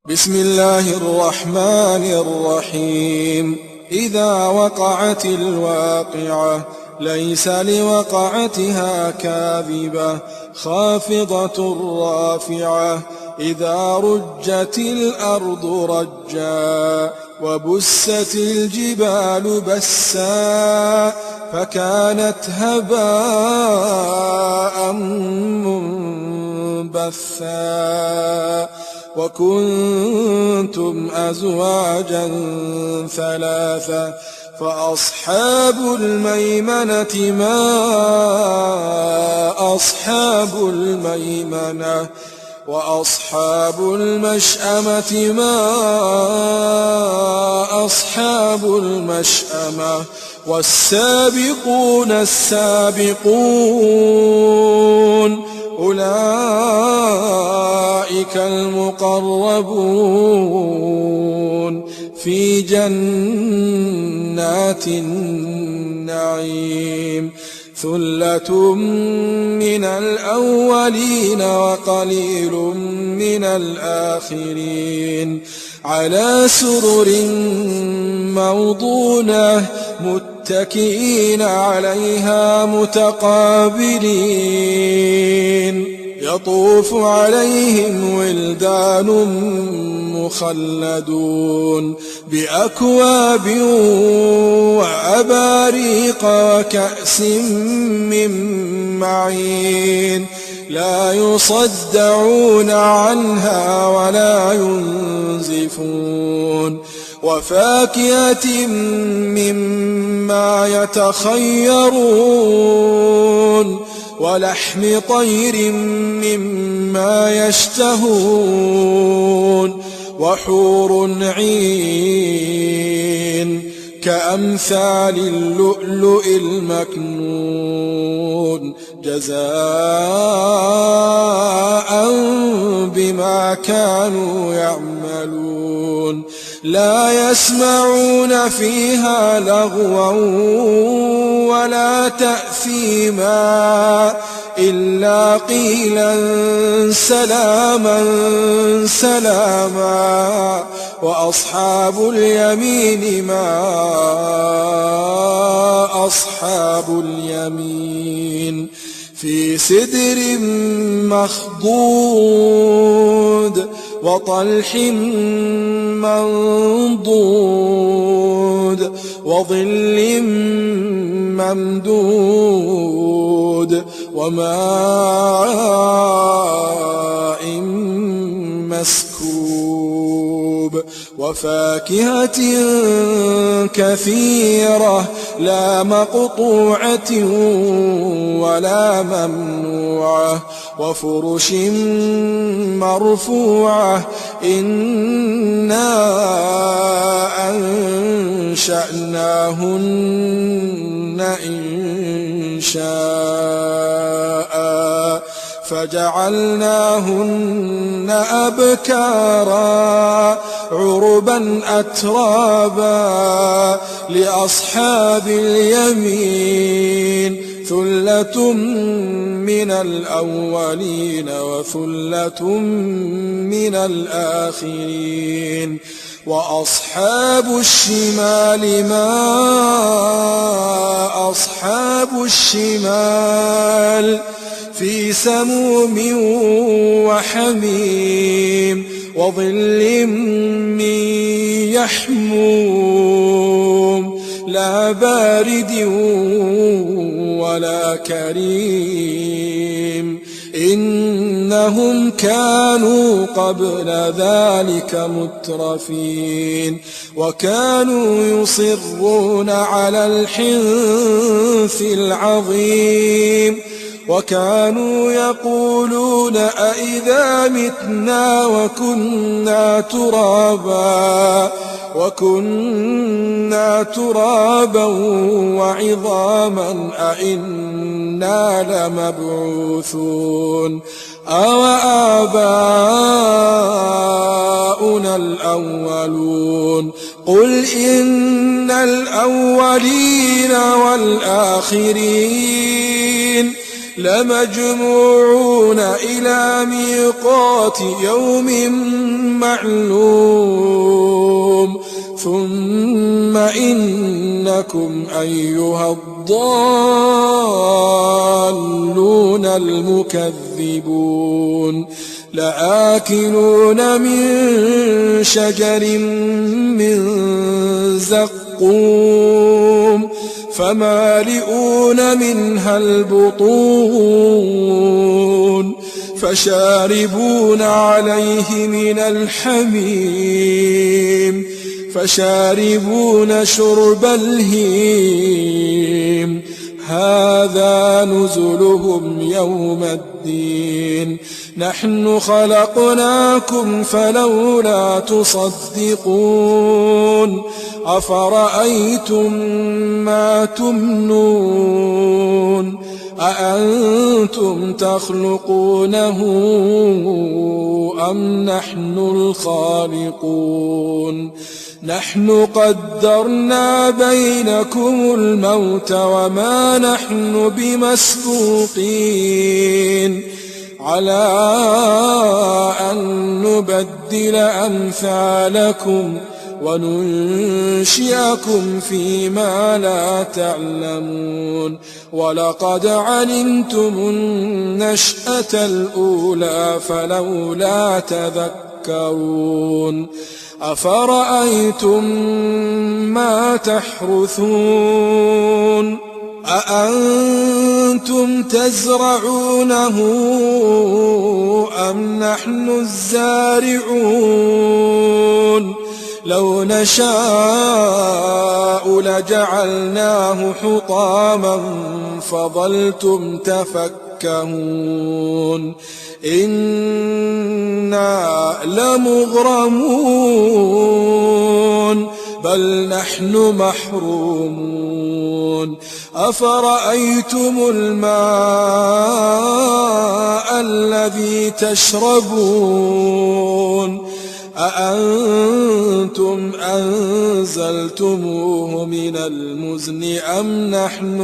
بسم الله الرحمن الرحيم. إذا وقعت الواقعة ليس لوقعتها كاذبة خافضة رافعة. إذا رجت الأرض رجا وبست الجبال بسا فكانت هباء منبثا وكنتم أزواجا ثلاثة فأصحاب الميمنة ما أصحاب الميمنة وأصحاب المشأمة ما أصحاب المشأمة والسابقون السابقون أولئك المقربون في جنات النعيم. ثلة من الأولين وقليل من الآخرين على سرر موضونة متكئين عليها متقابلين يطوف عليهم ولدان مخلدون بأكواب وأباريق وكأس من معين لا يصدعون عنها ولا ينزفون وفاكهة مما يتخيرون ولحم طير مما يشتهون وحور عين كأمثال اللؤلؤ المكنون جزاء بما كانوا يعملون لا يسمعون فيها لغوا ولا تأثيما إلا قيلا سلاما سلاما وأصحاب اليمين ما أصحاب اليمين في سدر مخضود وطلح منضود وظل ممدود وماء مسكوب وفاكهة كثيرة لا مقطوعة ولا ممنوعة وفرش مرفوعة إنا أنشأناهن إنشاء فجعلناهن أبكارا عربا أترابا لأصحاب اليمين ثلة من الأولين وثلة من الآخرين وأصحاب الشمال ما أصحاب الشمال في سموم وحميم وظل من يحموم لا بارد ولا كريم إنهم كانوا قبل ذلك مترفين وكانوا يصرون على الحنث العظيم وكانوا يقولون أئذا متنا وكنا ترابا وعظاما أئنا لمبعوثون أو آباؤنا الأولون قل إن الأولين والآخرين لمجموعون إلى ميقات يوم معلوم ثم إنكم أيها الضالون المكذبون لآكلون من شجر من زقوم فمالئون منها البطون فشاربون عليه من الحميم فشاربون شرب الهيم هذا نزلهم يوم الدين نحن خلقناكم فلولا تصدقون أفرأيتم ما تمنون أأنتم تخلقونه أم نحن الخالقون نحن قدرنا بينكم الموت وما نحن بمسبوقين على أن نبدل أمثالكم وننشئكم فيما لا تعلمون ولقد علمتم النشأة الأولى فلولا تذكرون أفرأيتم ما تحرثون أأنتم تزرعونه أم نحن الزارعون لو نشاء لجعلناه حطاما فظلتم تفكهون إنا لمغرمون بل نحن محرومون أفرأيتم الماء الذي تشربون أأنتم أنزلتموه من المزن أم نحن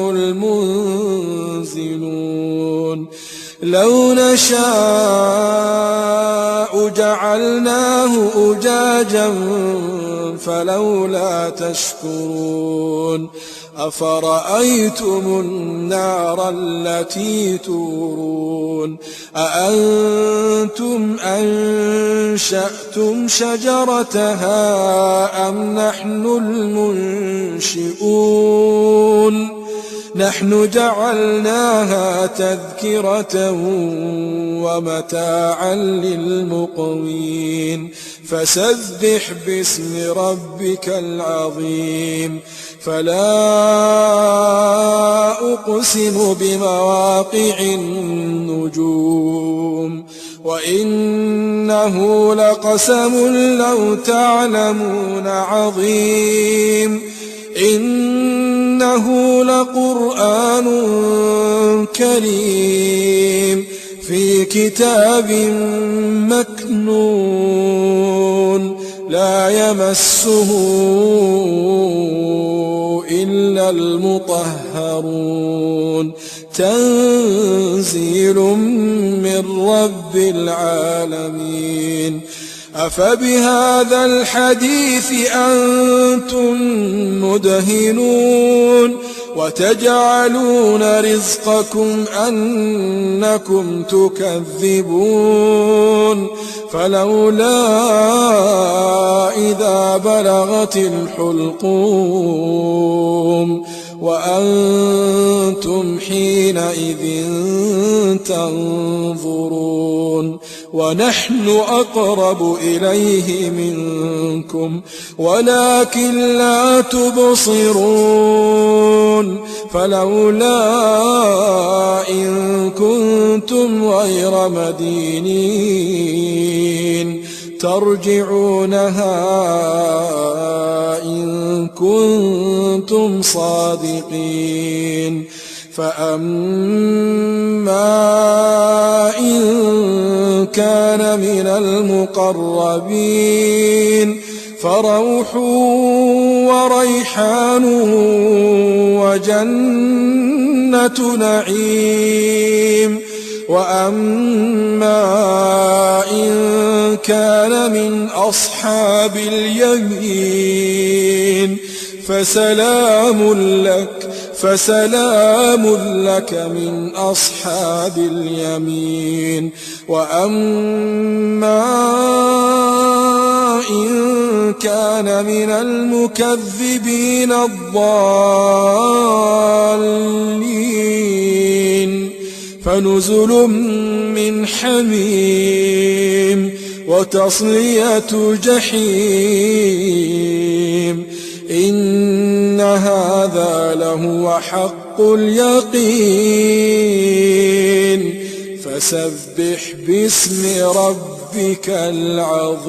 المنزلون لو نشاء جعلناه أجاجا فلولا تشكرون أفرأيتم النار التي تورون أأنتم أنشأتم شجرتها أم نحن المنشئون نحن جعلناها تذكرة ومتاعا للمقوين فسبح باسم ربك العظيم فلا أقسم بمواقع النجوم وإنه لقسم لو تعلمون عظيم إنه لقرآن كريم في كتاب مكنون لا يمسه إلا المطهرون تنزيل من رب العالمين أفبهذا الحديث أنتم مدهنون وتجعلون رزقكم أنكم تكذبون فلولا إذا بلغت الحلقوم وأنتم حينئذ تنظرون ونحن أقرب إليه منكم ولكن لا تبصرون فلولا إن كنتم غير مدينين ترجعونها إن كنتم صادقين فأما إن كان من المقربين فروح وريحان وجنة نعيم. وأما إن كان من أصحاب اليمين فسلام لك من أصحاب اليمين. وأما إن كان من المكذبين الضالين فنزل من حميم وتصلية جحيم. إن هذا لهو حق اليقين. فسبح باسم ربك العظيم.